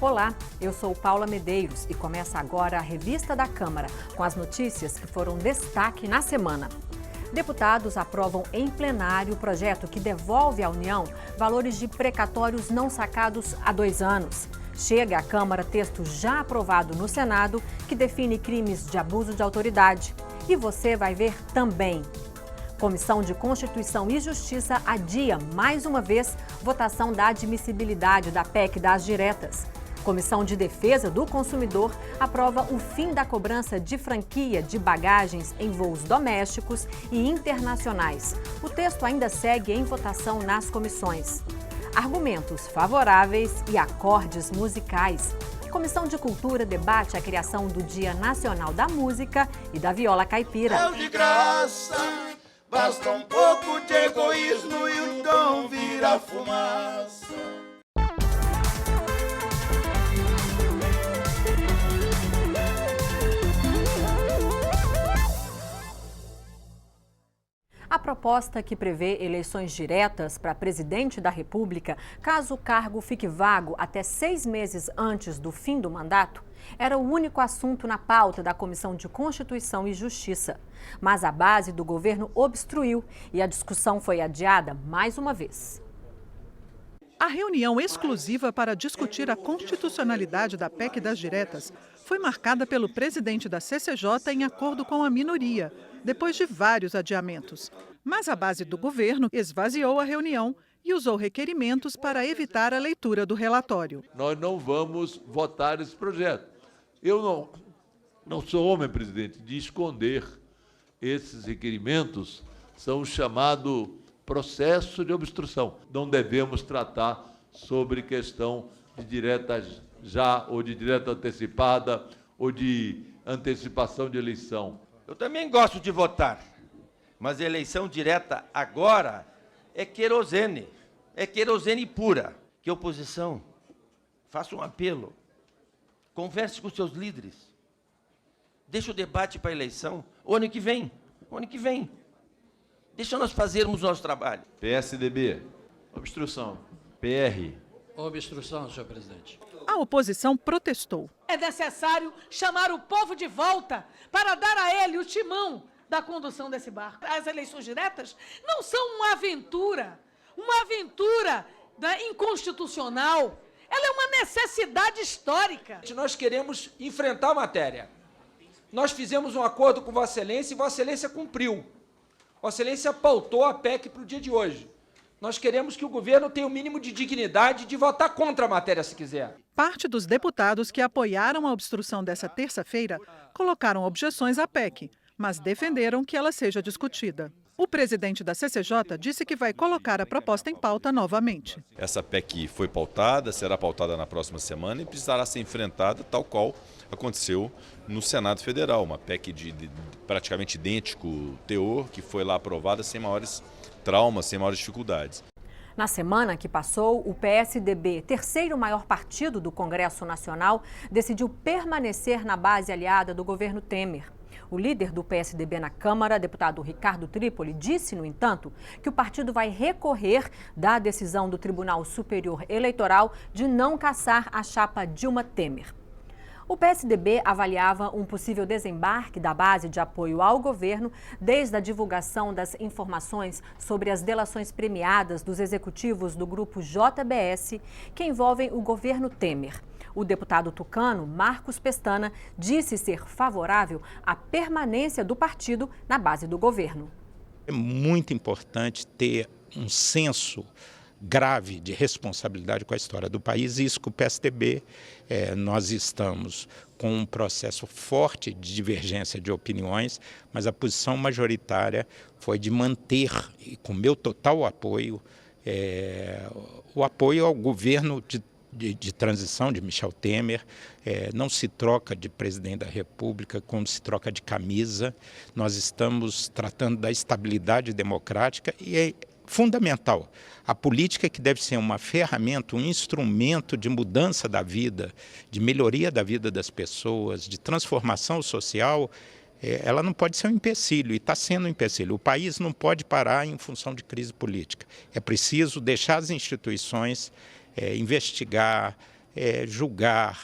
Olá, eu sou Paula Medeiros e começa agora a Revista da Câmara, com as notícias que foram destaque na semana. Deputados aprovam em plenário o projeto que devolve à União valores de precatórios não sacados há 2 anos. Chega à Câmara texto já aprovado no Senado que define crimes de abuso de autoridade. E você vai ver também. Comissão de Constituição e Justiça adia, mais uma vez, votação da admissibilidade da PEC das diretas. Comissão de Defesa do Consumidor aprova o fim da cobrança de franquia de bagagens em voos domésticos e internacionais. O texto ainda segue em votação nas comissões. Argumentos favoráveis e acordes musicais. Comissão de Cultura debate a criação do Dia Nacional da Música e da Viola Caipira. É de graça, basta um pouco de egoísmo e o dom vira fumaça. A proposta que prevê eleições diretas para presidente da República, caso o cargo fique vago até 6 meses antes do fim do mandato, era o único assunto na pauta da Comissão de Constituição e Justiça. Mas a base do governo obstruiu e a discussão foi adiada mais uma vez. A reunião exclusiva para discutir a constitucionalidade da PEC das diretas foi marcada pelo presidente da CCJ em acordo com a minoria, depois de vários adiamentos. Mas a base do governo esvaziou a reunião e usou requerimentos para evitar a leitura do relatório. Nós não vamos votar esse projeto. Eu não sou homem, presidente, de esconder esses requerimentos, são o chamado processo de obstrução. Não devemos tratar sobre questão de direta já, ou de direta antecipada, ou de antecipação de eleição. Eu também gosto de votar, mas eleição direta agora é querosene pura. Que oposição, faça um apelo, converse com seus líderes, deixa o debate para a eleição o ano que vem. Deixa nós fazermos o nosso trabalho. PSDB. Obstrução. PR. Obstrução, senhor presidente. A oposição protestou. É necessário chamar o povo de volta para dar a ele o timão da condução desse barco. As eleições diretas não são uma aventura inconstitucional. Ela é uma necessidade histórica. Nós queremos enfrentar a matéria. Nós fizemos um acordo com Vossa Excelência e Vossa Excelência cumpriu. Vossa Excelência pautou a PEC para o dia de hoje. Nós queremos que o governo tenha o mínimo de dignidade de votar contra a matéria, se quiser. Parte dos deputados que apoiaram a obstrução dessa terça-feira colocaram objeções à PEC, mas defenderam que ela seja discutida. O presidente da CCJ disse que vai colocar a proposta em pauta novamente. Essa PEC foi pautada, será pautada na próxima semana e precisará ser enfrentada tal qual aconteceu no Senado Federal. Uma PEC de praticamente idêntico teor, que foi lá aprovada sem maiores traumas, sem maiores dificuldades. Na semana que passou, o PSDB, terceiro maior partido do Congresso Nacional, decidiu permanecer na base aliada do governo Temer. O líder do PSDB na Câmara, deputado Ricardo Trípoli, disse, no entanto, que o partido vai recorrer da decisão do Tribunal Superior Eleitoral de não cassar a chapa Dilma Temer. O PSDB avaliava um possível desembarque da base de apoio ao governo desde a divulgação das informações sobre as delações premiadas dos executivos do grupo JBS que envolvem o governo Temer. O deputado tucano, Marcos Pestana, disse ser favorável à permanência do partido na base do governo. É muito importante ter um senso grave de responsabilidade com a história do país, e isso que o PSDB, nós estamos com um processo forte de divergência de opiniões, mas a posição majoritária foi de manter, e com meu total apoio, o apoio ao governo de transição de Michel Temer. Não se troca de presidente da República como se troca de camisa. Nós estamos tratando da estabilidade democrática e é fundamental. A política, que deve ser uma ferramenta, um instrumento de mudança da vida, de melhoria da vida das pessoas, de transformação social, ela não pode ser um empecilho, e está sendo um empecilho. O país não pode parar em função de crise política. É preciso deixar as instituições investigar, julgar.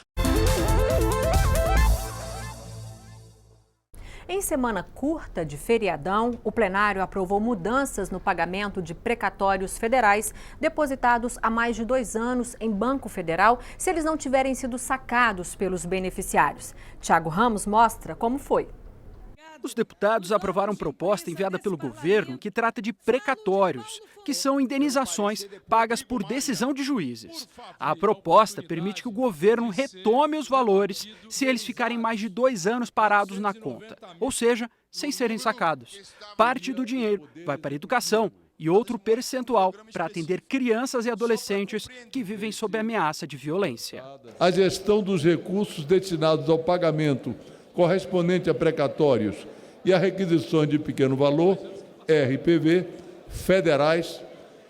Em semana curta de feriadão, o plenário aprovou mudanças no pagamento de precatórios federais depositados há mais de 2 anos em Banco Federal, se eles não tiverem sido sacados pelos beneficiários. Tiago Ramos mostra como foi. Os deputados aprovaram proposta enviada pelo governo que trata de precatórios, que são indenizações pagas por decisão de juízes. A proposta permite que o governo retome os valores se eles ficarem mais de 2 anos parados na conta, ou seja, sem serem sacados. Parte do dinheiro vai para a educação e outro percentual para atender crianças e adolescentes que vivem sob ameaça de violência. A gestão dos recursos destinados ao pagamento correspondente a precatórios e a requisições de pequeno valor, RPV, federais,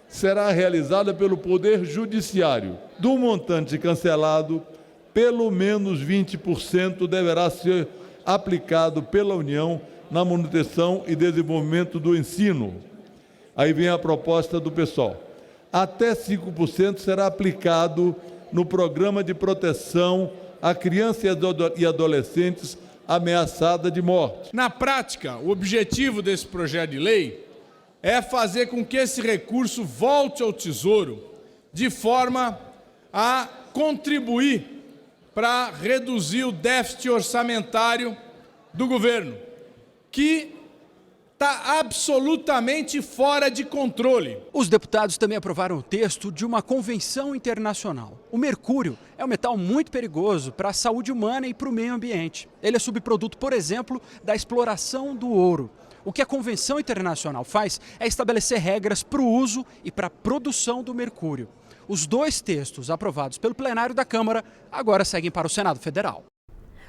será realizada pelo Poder Judiciário. Do montante cancelado, pelo menos 20% deverá ser aplicado pela União na manutenção e desenvolvimento do ensino. Aí vem a proposta do PSOL. Até 5% será aplicado no Programa de Proteção a crianças e adolescentes ameaçada de morte. Na prática, o objetivo desse projeto de lei é fazer com que esse recurso volte ao Tesouro de forma a contribuir para reduzir o déficit orçamentário do governo, que está absolutamente fora de controle. Os deputados também aprovaram o texto de uma convenção internacional. O mercúrio é um metal muito perigoso para a saúde humana e para o meio ambiente. Ele é subproduto, por exemplo, da exploração do ouro. O que a Convenção Internacional faz é estabelecer regras para o uso e para a produção do mercúrio. Os 2 textos aprovados pelo plenário da Câmara agora seguem para o Senado Federal.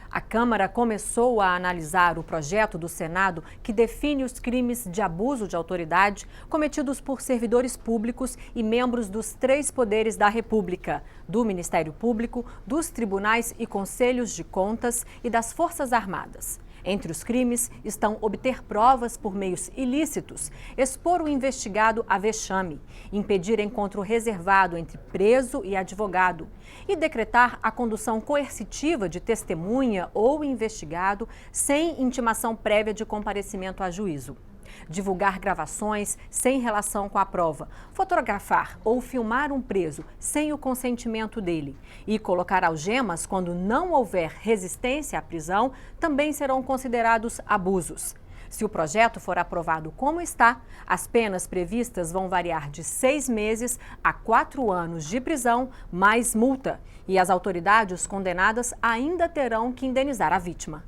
A Câmara começou a analisar o projeto do Senado que define os crimes de abuso de autoridade cometidos por servidores públicos e membros dos 3 poderes da República, do Ministério Público, dos tribunais e conselhos de contas e das Forças Armadas. Entre os crimes estão obter provas por meios ilícitos, expor o investigado a vexame, impedir encontro reservado entre preso e advogado e decretar a condução coercitiva de testemunha ou investigado sem intimação prévia de comparecimento a juízo. Divulgar gravações sem relação com a prova, fotografar ou filmar um preso sem o consentimento dele e colocar algemas quando não houver resistência à prisão também serão considerados abusos. Se o projeto for aprovado como está, as penas previstas vão variar de 6 meses a 4 anos de prisão mais multa e as autoridades condenadas ainda terão que indenizar a vítima.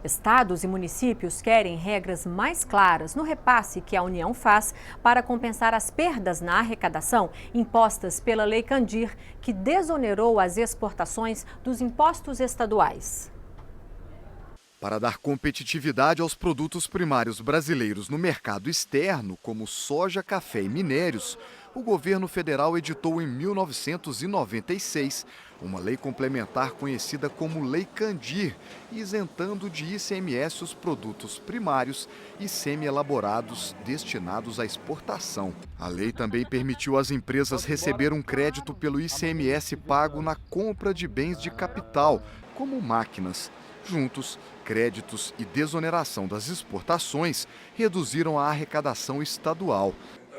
Estados e municípios querem regras mais claras no repasse que a União faz para compensar as perdas na arrecadação impostas pela Lei Candir, que desonerou as exportações dos impostos estaduais. Para dar competitividade aos produtos primários brasileiros no mercado externo, como soja, café e minérios, o governo federal editou em 1996 uma lei complementar conhecida como Lei Candir, isentando de ICMS os produtos primários e semi-elaborados destinados à exportação. A lei também permitiu às empresas receber um crédito pelo ICMS pago na compra de bens de capital, como máquinas. Juntos, créditos e desoneração das exportações reduziram a arrecadação estadual.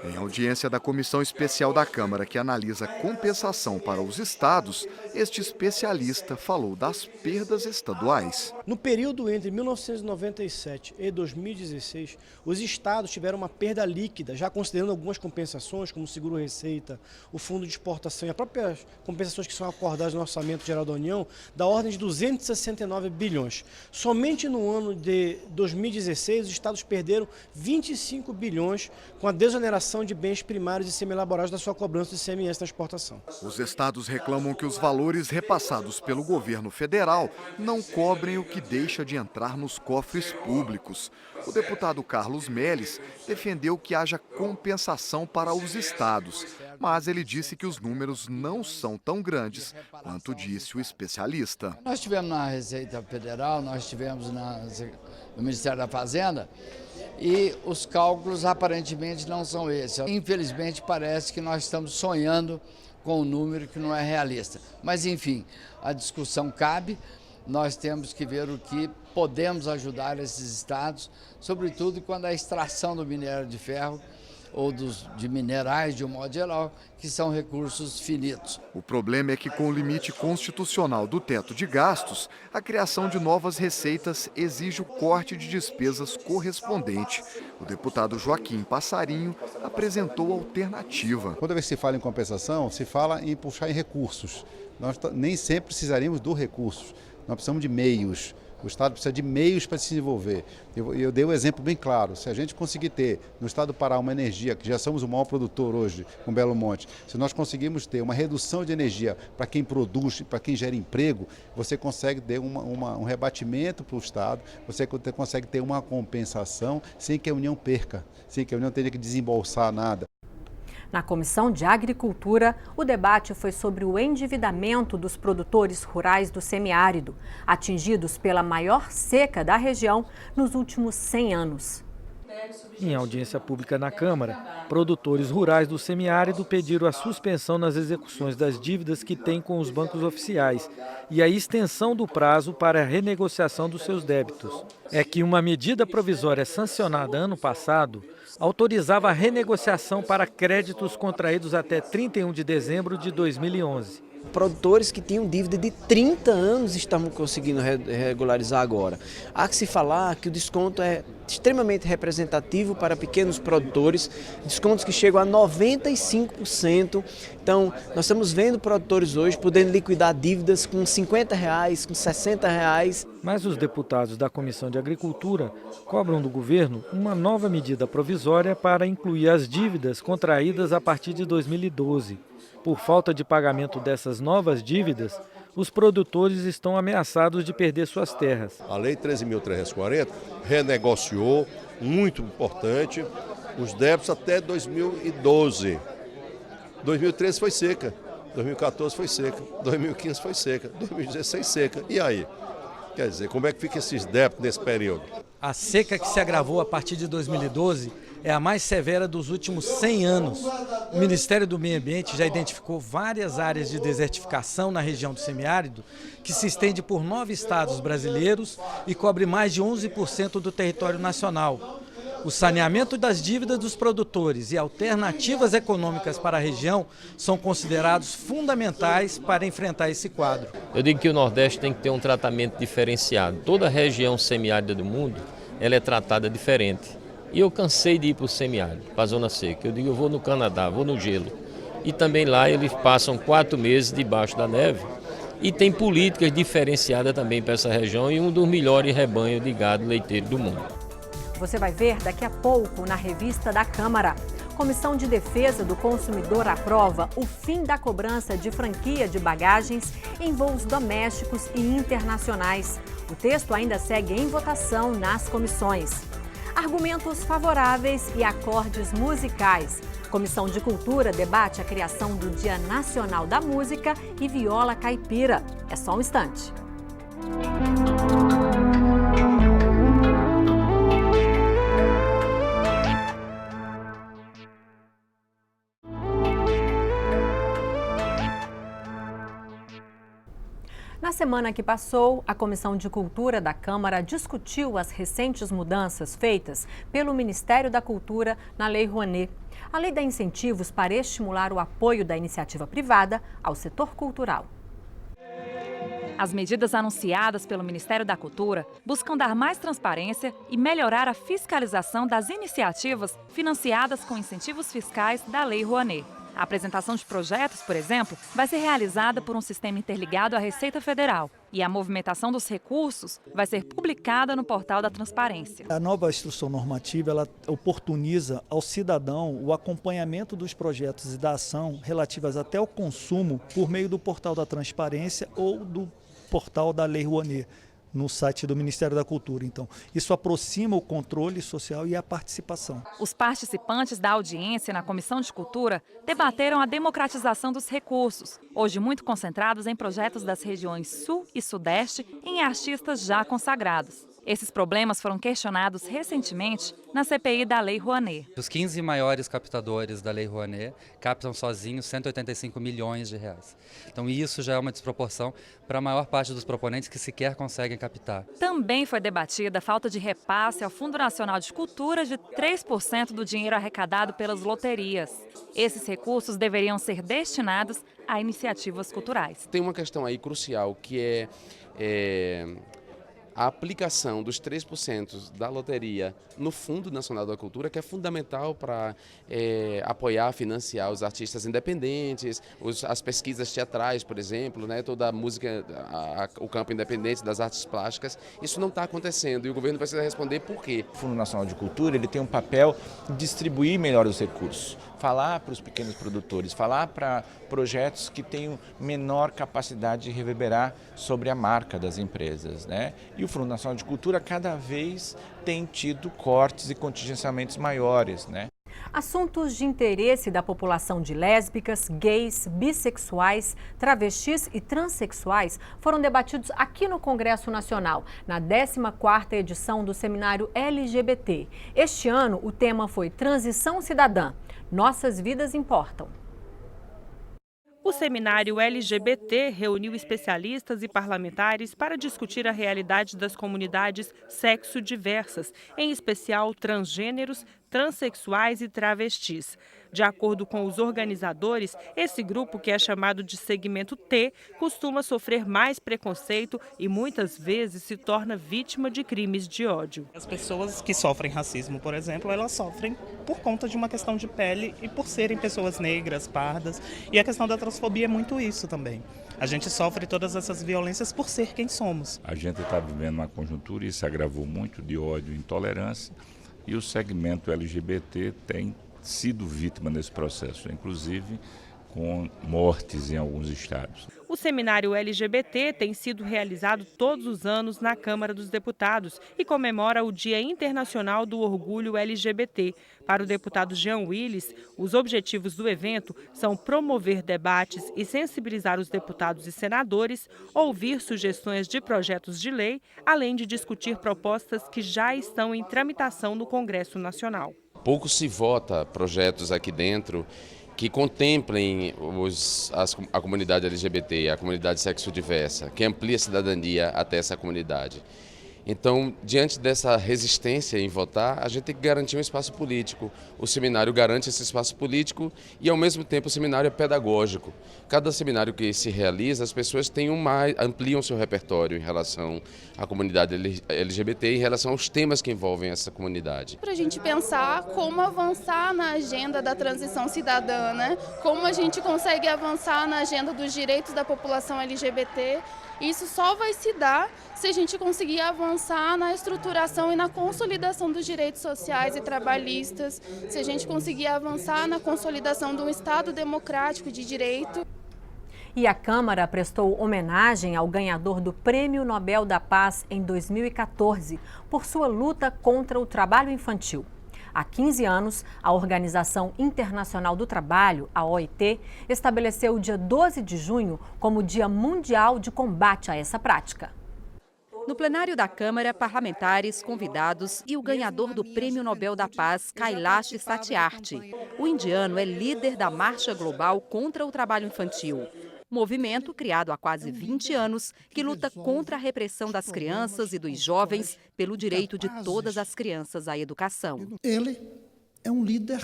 Em audiência da Comissão Especial da Câmara, que analisa compensação para os estados, este especialista falou das perdas estaduais. No período entre 1997 e 2016, os estados tiveram uma perda líquida, já considerando algumas compensações, como o seguro-receita, o fundo de exportação e as próprias compensações que são acordadas no Orçamento Geral da União, da ordem de 269 bilhões. Somente no ano de 2016, os estados perderam 25 bilhões com a desoneração de bens primários e semi-elaborados da sua cobrança de ICMS na exportação. Os estados reclamam que os valores repassados pelo governo federal não cobrem o que deixa de entrar nos cofres públicos. O deputado Carlos Melles defendeu que haja compensação para os estados, mas ele disse que os números não são tão grandes quanto disse o especialista. Nós tivemos na Receita Federal, nós tivemos no Ministério da Fazenda, e os cálculos aparentemente não são esses. Infelizmente parece que nós estamos sonhando com um número que não é realista. Mas enfim, a discussão cabe, nós temos que ver o que podemos ajudar esses estados, sobretudo quando a extração do minério de ferro ou de minerais, de um modo geral, que são recursos finitos. O problema é que, com o limite constitucional do teto de gastos, a criação de novas receitas exige o corte de despesas correspondente. O deputado Joaquim Passarinho apresentou alternativa. Toda vez que se fala em compensação, se fala em puxar em recursos. Nós nem sempre precisaríamos do recurso, nós precisamos de meios. O Estado precisa de meios para se desenvolver. Eu dei um exemplo bem claro. Se a gente conseguir ter no Estado do Pará uma energia, que já somos o maior produtor hoje com Belo Monte, se nós conseguirmos ter uma redução de energia para quem produz, para quem gera emprego, você consegue ter um rebatimento para o Estado, você consegue ter uma compensação sem que a União perca, sem que a União tenha que desembolsar nada. Na Comissão de Agricultura, o debate foi sobre o endividamento dos produtores rurais do semiárido, atingidos pela maior seca da região nos últimos 100 anos. Em audiência pública na Câmara, produtores rurais do semiárido pediram a suspensão nas execuções das dívidas que têm com os bancos oficiais e a extensão do prazo para a renegociação dos seus débitos. É que uma medida provisória sancionada ano passado autorizava a renegociação para créditos contraídos até 31 de dezembro de 2011. Produtores que tinham dívida de 30 anos estavam conseguindo regularizar agora. Há que se falar que o desconto é extremamente representativo para pequenos produtores, descontos que chegam a 95%. Então, nós estamos vendo produtores hoje podendo liquidar dívidas com R$50, com R$60. Mas os deputados da Comissão de Agricultura cobram do governo uma nova medida provisória para incluir as dívidas contraídas a partir de 2012. Por falta de pagamento dessas novas dívidas, os produtores estão ameaçados de perder suas terras. A Lei 13.340 renegociou, muito importante, os débitos até 2012. 2013 foi seca, 2014 foi seca, 2015 foi seca, 2016 seca. E aí? Quer dizer, como é que fica esses débitos nesse período? A seca que se agravou a partir de 2012 é a mais severa dos últimos 100 anos. O Ministério do Meio Ambiente já identificou várias áreas de desertificação na região do semiárido, que se estende por 9 estados brasileiros e cobre mais de 11% do território nacional. O saneamento das dívidas dos produtores e alternativas econômicas para a região são considerados fundamentais para enfrentar esse quadro. Eu digo que o Nordeste tem que ter um tratamento diferenciado. Toda a região semiárida do mundo, ela é tratada diferente. E eu cansei de ir para o semiárido, para a zona seca. Eu digo, eu vou no Canadá, vou no gelo. E também lá eles passam 4 meses debaixo da neve. E tem políticas diferenciadas também para essa região e um dos melhores rebanhos de gado leiteiro do mundo. Você vai ver daqui a pouco na revista da Câmara. Comissão de Defesa do Consumidor aprova o fim da cobrança de franquia de bagagens em voos domésticos e internacionais. O texto ainda segue em votação nas comissões. Argumentos favoráveis e acordes musicais. Comissão de Cultura debate a criação do Dia Nacional da Música e Viola Caipira. É só um instante. Na semana que passou, a Comissão de Cultura da Câmara discutiu as recentes mudanças feitas pelo Ministério da Cultura na Lei Rouanet. A lei dá incentivos para estimular o apoio da iniciativa privada ao setor cultural. As medidas anunciadas pelo Ministério da Cultura buscam dar mais transparência e melhorar a fiscalização das iniciativas financiadas com incentivos fiscais da Lei Rouanet. A apresentação de projetos, por exemplo, vai ser realizada por um sistema interligado à Receita Federal e a movimentação dos recursos vai ser publicada no portal da Transparência. A nova instrução normativa ela oportuniza ao cidadão o acompanhamento dos projetos e da ação relativas até ao consumo por meio do portal da Transparência ou do portal da Lei Rouanet, no site do Ministério da Cultura. Então, isso aproxima o controle social e a participação. Os participantes da audiência na Comissão de Cultura debateram a democratização dos recursos, hoje muito concentrados em projetos das regiões Sul e Sudeste, em artistas já consagrados. Esses problemas foram questionados recentemente na CPI da Lei Rouanet. Os 15 maiores captadores da Lei Rouanet captam sozinhos 185 milhões de reais. Então isso já é uma desproporção para a maior parte dos proponentes que sequer conseguem captar. Também foi debatida a falta de repasse ao Fundo Nacional de Cultura de 3% do dinheiro arrecadado pelas loterias. Esses recursos deveriam ser destinados a iniciativas culturais. Tem uma questão aí crucial que é a aplicação dos 3% da loteria no Fundo Nacional da Cultura, que é fundamental para apoiar, financiar os artistas independentes, as pesquisas teatrais, por exemplo, né, toda a música, o campo independente das artes plásticas. Isso não está acontecendo e o governo precisa responder por quê. O Fundo Nacional de Cultura ele tem um papel de distribuir melhor os recursos, falar para os pequenos produtores, falar para projetos que tenham menor capacidade de reverberar sobre a marca das empresas, né? E o Fundo Nacional de Cultura cada vez tem tido cortes e contingenciamentos maiores, né? Assuntos de interesse da população de lésbicas, gays, bissexuais, travestis e transexuais foram debatidos aqui no Congresso Nacional, na 14ª edição do Seminário LGBT. Este ano, o tema foi Transição Cidadã. Nossas vidas importam. O seminário LGBT reuniu especialistas e parlamentares para discutir a realidade das comunidades sexo-diversas, em especial transgêneros, transexuais e travestis. De acordo com os organizadores, esse grupo, que é chamado de segmento T, costuma sofrer mais preconceito e muitas vezes se torna vítima de crimes de ódio. As pessoas que sofrem racismo, por exemplo, elas sofrem por conta de uma questão de pele e por serem pessoas negras, pardas. E a questão da transfobia é muito isso também. A gente sofre todas essas violências por ser quem somos. A gente está vivendo uma conjuntura e isso agravou muito de ódio e intolerância. E o segmento LGBT tem sido vítima nesse processo, inclusive com mortes em alguns estados. O seminário LGBT tem sido realizado todos os anos na Câmara dos Deputados e comemora o Dia Internacional do Orgulho LGBT. Para o deputado Jean Willis, os objetivos do evento são promover debates e sensibilizar os deputados e senadores, ouvir sugestões de projetos de lei, além de discutir propostas que já estão em tramitação no Congresso Nacional. Pouco se vota projetos aqui dentro que contemplem a comunidade LGBT, a comunidade sexo-diversa, que amplie a cidadania até essa comunidade. Então, diante dessa resistência em votar, a gente tem que garantir um espaço político. O seminário garante esse espaço político e, ao mesmo tempo, o seminário é pedagógico. Cada seminário que se realiza, as pessoas ampliam seu repertório em relação à comunidade LGBT, em relação aos temas que envolvem essa comunidade. Para a gente pensar como avançar na agenda da transição cidadã, né? Como a gente consegue avançar na agenda dos direitos da população LGBT. Isso só vai se dar se a gente conseguir avançar na estruturação e na consolidação dos direitos sociais e trabalhistas, se a gente conseguir avançar na consolidação de um Estado democrático de direito. E a Câmara prestou homenagem ao ganhador do Prêmio Nobel da Paz em 2014 por sua luta contra o trabalho infantil. Há 15 anos, a Organização Internacional do Trabalho, a OIT, estabeleceu o dia 12 de junho como Dia Mundial de Combate a essa prática. No plenário da Câmara, parlamentares, convidados e o ganhador do Prêmio Nobel da Paz, Kailash Satyarthi. O indiano é líder da Marcha Global contra o Trabalho Infantil. Movimento criado há quase 20 anos que luta contra a repressão das crianças e dos jovens pelo direito de todas as crianças à educação. Ele é um líder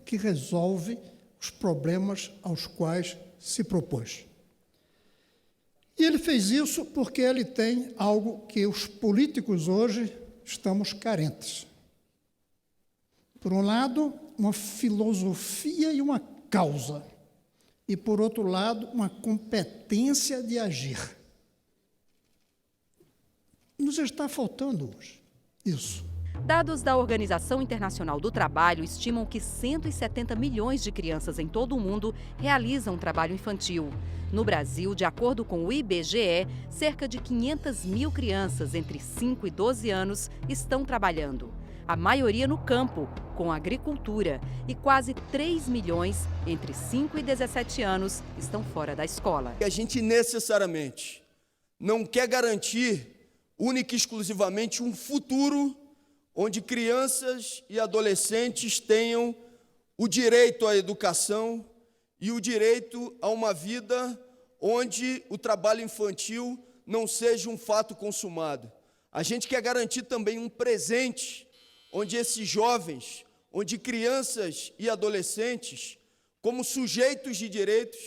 que resolve os problemas aos quais se propôs. E ele fez isso porque ele tem algo que os políticos hoje estamos carentes. Por um lado, uma filosofia e uma causa. E, por outro lado, uma competência de agir. Nos está faltando hoje isso. Dados da Organização Internacional do Trabalho estimam que 170 milhões de crianças em todo o mundo realizam trabalho infantil. No Brasil, de acordo com o IBGE, cerca de 500 mil crianças entre 5 e 12 anos estão trabalhando. A maioria no campo, com agricultura, e quase 3 milhões entre 5 e 17 anos estão fora da escola. A gente necessariamente não quer garantir única e exclusivamente um futuro onde crianças e adolescentes tenham o direito à educação e o direito a uma vida onde o trabalho infantil não seja um fato consumado. A gente quer garantir também um presente onde esses jovens, onde crianças e adolescentes, como sujeitos de direitos,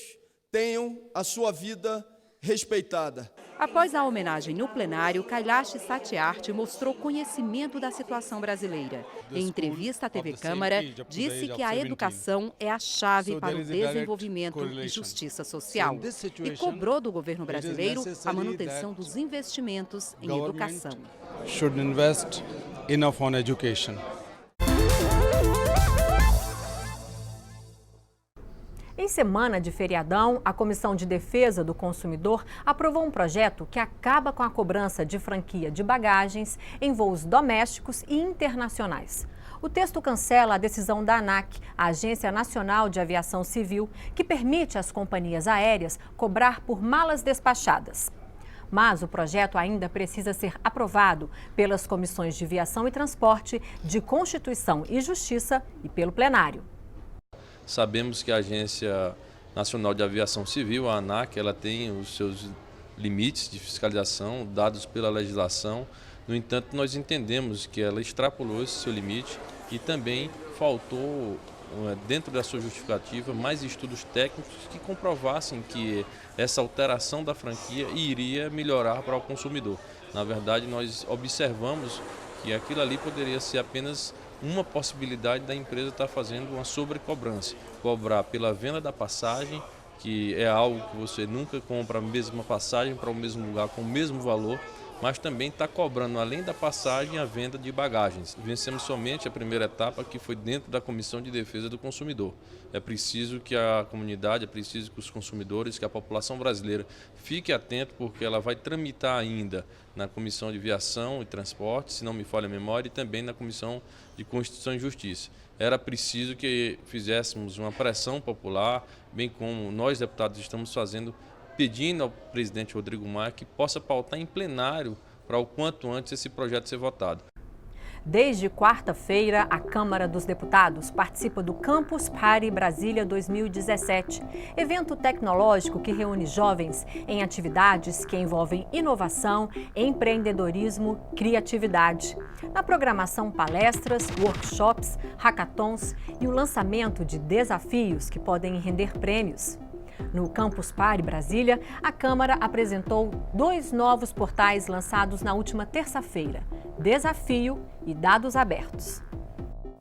tenham a sua vida respeitada. Após a homenagem no plenário, Kailash Satyarthi mostrou conhecimento da situação brasileira. Em entrevista à TV Câmara, disse que a educação é a chave para o desenvolvimento e justiça social e cobrou do governo brasileiro a manutenção dos investimentos em educação. Should invest enough on education. Em semana de feriadão, a Comissão de Defesa do Consumidor aprovou um projeto que acaba com a cobrança de franquia de bagagens em voos domésticos e internacionais. O texto cancela a decisão da ANAC, a Agência Nacional de Aviação Civil, que permite às companhias aéreas cobrar por malas despachadas. Mas o projeto ainda precisa ser aprovado pelas comissões de Viação e Transporte, de Constituição e Justiça e pelo plenário. Sabemos que a Agência Nacional de Aviação Civil, a ANAC, ela tem os seus limites de fiscalização dados pela legislação. No entanto, nós entendemos que ela extrapolou esse seu limite e também faltou, dentro da sua justificativa, mais estudos técnicos que comprovassem que essa alteração da franquia iria melhorar para o consumidor. Na verdade, nós observamos que aquilo ali poderia ser apenas uma possibilidade da empresa estar fazendo uma sobrecobrança, cobrar pela venda da passagem, que é algo que você nunca compra a mesma passagem para o mesmo lugar com o mesmo valor, mas também está cobrando, além da passagem, a venda de bagagens. Vencemos somente a primeira etapa, que foi dentro da Comissão de Defesa do Consumidor. É preciso que a comunidade, é preciso que os consumidores, que a população brasileira fique atento, porque ela vai tramitar ainda na Comissão de Viação e Transporte, se não me falha a memória, e também na Comissão de Constituição e Justiça. Era preciso que fizéssemos uma pressão popular, bem como nós, deputados, estamos fazendo, pedindo ao presidente Rodrigo Maia que possa pautar em plenário para o quanto antes esse projeto ser votado. Desde quarta-feira, a Câmara dos Deputados participa do Campus Party Brasília 2017, evento tecnológico que reúne jovens em atividades que envolvem inovação, empreendedorismo, criatividade. Na programação, palestras, workshops, hackathons e o lançamento de desafios que podem render prêmios. No Campus Party Brasília, a Câmara apresentou 2 novos portais lançados na última terça-feira: Desafio e Dados Abertos.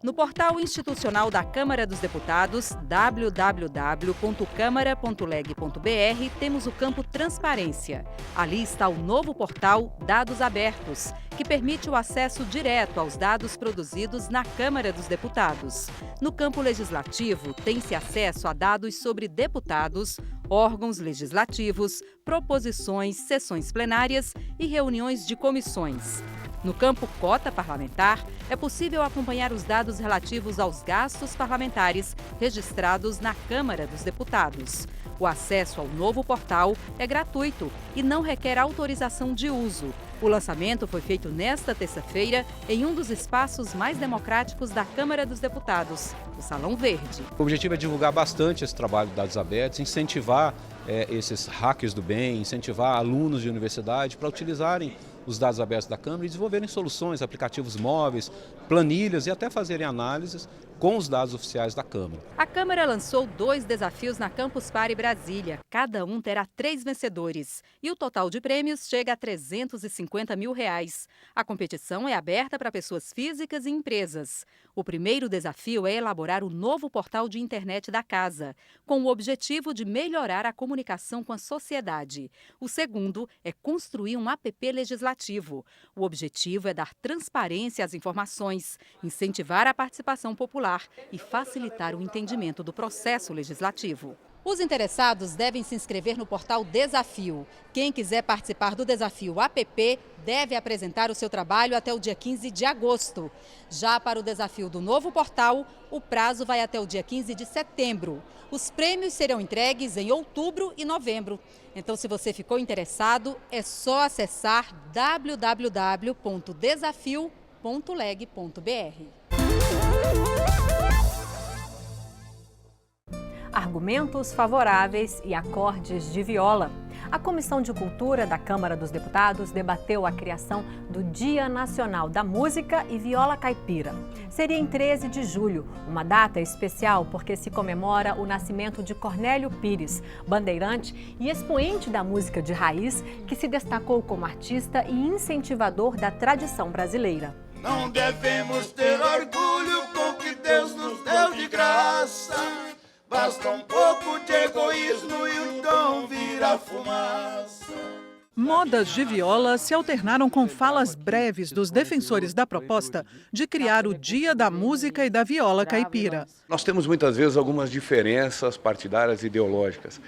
No portal institucional da Câmara dos Deputados, www.câmara.leg.br, temos o campo Transparência. Ali está o novo portal Dados Abertos, que permite o acesso direto aos dados produzidos na Câmara dos Deputados. No campo legislativo, tem-se acesso a dados sobre deputados, órgãos legislativos, proposições, sessões plenárias e reuniões de comissões. No campo Cota Parlamentar, é possível acompanhar os dados relativos aos gastos parlamentares registrados na Câmara dos Deputados. O acesso ao novo portal é gratuito e não requer autorização de uso. O lançamento foi feito nesta terça-feira em um dos espaços mais democráticos da Câmara dos Deputados, o Salão Verde. O objetivo é divulgar bastante esse trabalho de dados abertos, incentivar esses hackers do bem, incentivar alunos de universidade para utilizarem os dados abertos da Câmara e desenvolverem soluções, aplicativos móveis, planilhas e até fazerem análises com os dados oficiais da Câmara. A Câmara lançou 2 desafios na Campus Party Brasília. Cada um terá 3 vencedores e o total de prêmios chega a R$350 mil. A competição é aberta para pessoas físicas e empresas. O primeiro desafio é elaborar o novo portal de internet da casa, com o objetivo de melhorar a comunicação com a sociedade. O segundo é construir um app legislativo. O objetivo é dar transparência às informações, incentivar a participação popular e facilitar o entendimento do processo legislativo. Os interessados devem se inscrever no portal Desafio. Quem quiser participar do Desafio APP deve apresentar o seu trabalho até o dia 15 de agosto. Já para o desafio do novo portal, o prazo vai até o dia 15 de setembro. Os prêmios serão entregues em outubro e novembro. Então, se você ficou interessado, é só acessar www.desafio.leg.br. Argumentos favoráveis e acordes de viola. A Comissão de Cultura da Câmara dos Deputados debateu a criação do Dia Nacional da Música e Viola Caipira. Seria em 13 de julho, uma data especial porque se comemora o nascimento de Cornélio Pires, bandeirante e expoente da música de raiz, que se destacou como artista e incentivador da tradição brasileira. Não devemos ter orgulho com o que Deus nos deu de graça. Basta um pouco de egoísmo e o dom vira fumaça. Modas de viola se alternaram com falas breves dos defensores da proposta de criar o Dia da Música e da Viola Caipira. Nós temos muitas vezes algumas diferenças partidárias e ideológicas,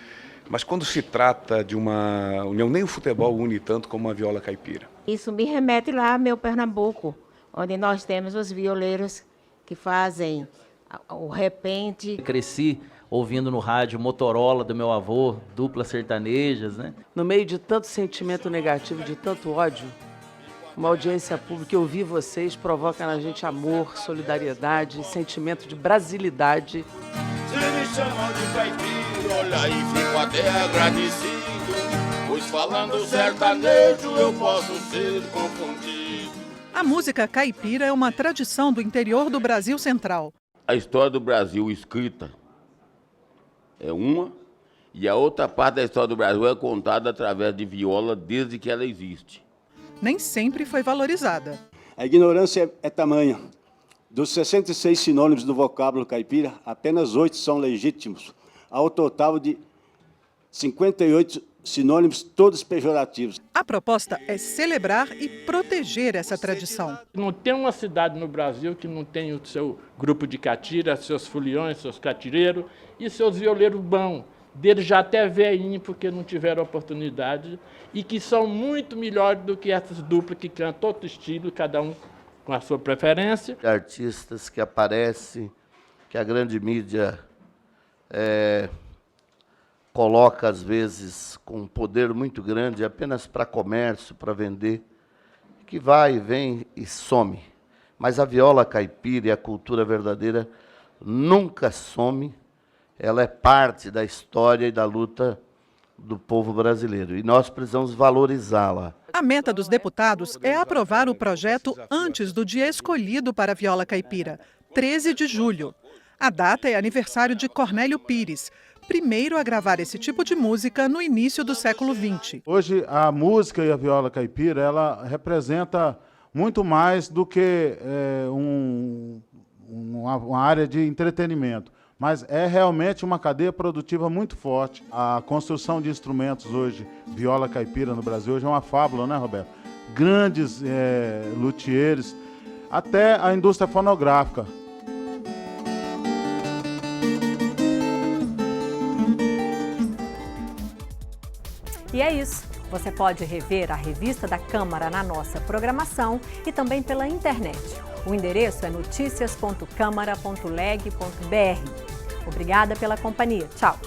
mas quando se trata de uma união, nem o futebol une tanto como a viola caipira. Isso me remete lá ao meu Pernambuco, onde nós temos os violeiros que fazem o repente. Cresci ouvindo no rádio Motorola do meu avô, duplas sertanejas, né? No meio de tanto sentimento negativo, de tanto ódio, uma audiência pública, ouvir vocês provoca na gente amor, solidariedade, sentimento de brasilidade. Se me chamam de caipira, olha e fico até agradecido, pois falando sertanejo eu posso ser confundido. A música caipira é uma tradição do interior do Brasil Central. A história do Brasil escrita é uma, e a outra parte da história do Brasil é contada através de viola desde que ela existe. Nem sempre foi valorizada. A ignorância é tamanha. Dos 66 sinônimos do vocábulo caipira, apenas 8 são legítimos, ao total de 58 sinônimos, todos pejorativos. A proposta é celebrar e proteger essa tradição. Não tem uma cidade no Brasil que não tenha o seu grupo de catira, seus foliões, seus catireiros e seus violeiros bons, deles já até velhinho porque não tiveram oportunidade e que são muito melhores do que essas duplas que cantam outro estilo, cada um com a sua preferência. Artistas que aparecem, que a grande mídia coloca, às vezes, com um poder muito grande, apenas para comércio, para vender, que vai, vem e some. Mas a viola caipira e a cultura verdadeira nunca some, ela é parte da história e da luta do povo brasileiro, e nós precisamos valorizá-la. A meta dos deputados é aprovar o projeto antes do dia escolhido para a viola caipira, 13 de julho. A data é aniversário de Cornélio Pires, primeiro a gravar esse tipo de música no início do século XX. Hoje, a música e a viola caipira, ela representa muito mais do que uma área de entretenimento, mas é realmente uma cadeia produtiva muito forte. A construção de instrumentos hoje, viola caipira no Brasil, hoje é uma fábula, né, Roberto? Grandes luthiers, até a indústria fonográfica. E é isso. Você pode rever a revista da Câmara na nossa programação e também pela internet. O endereço é noticias.câmara.leg.br. Obrigada pela companhia. Tchau!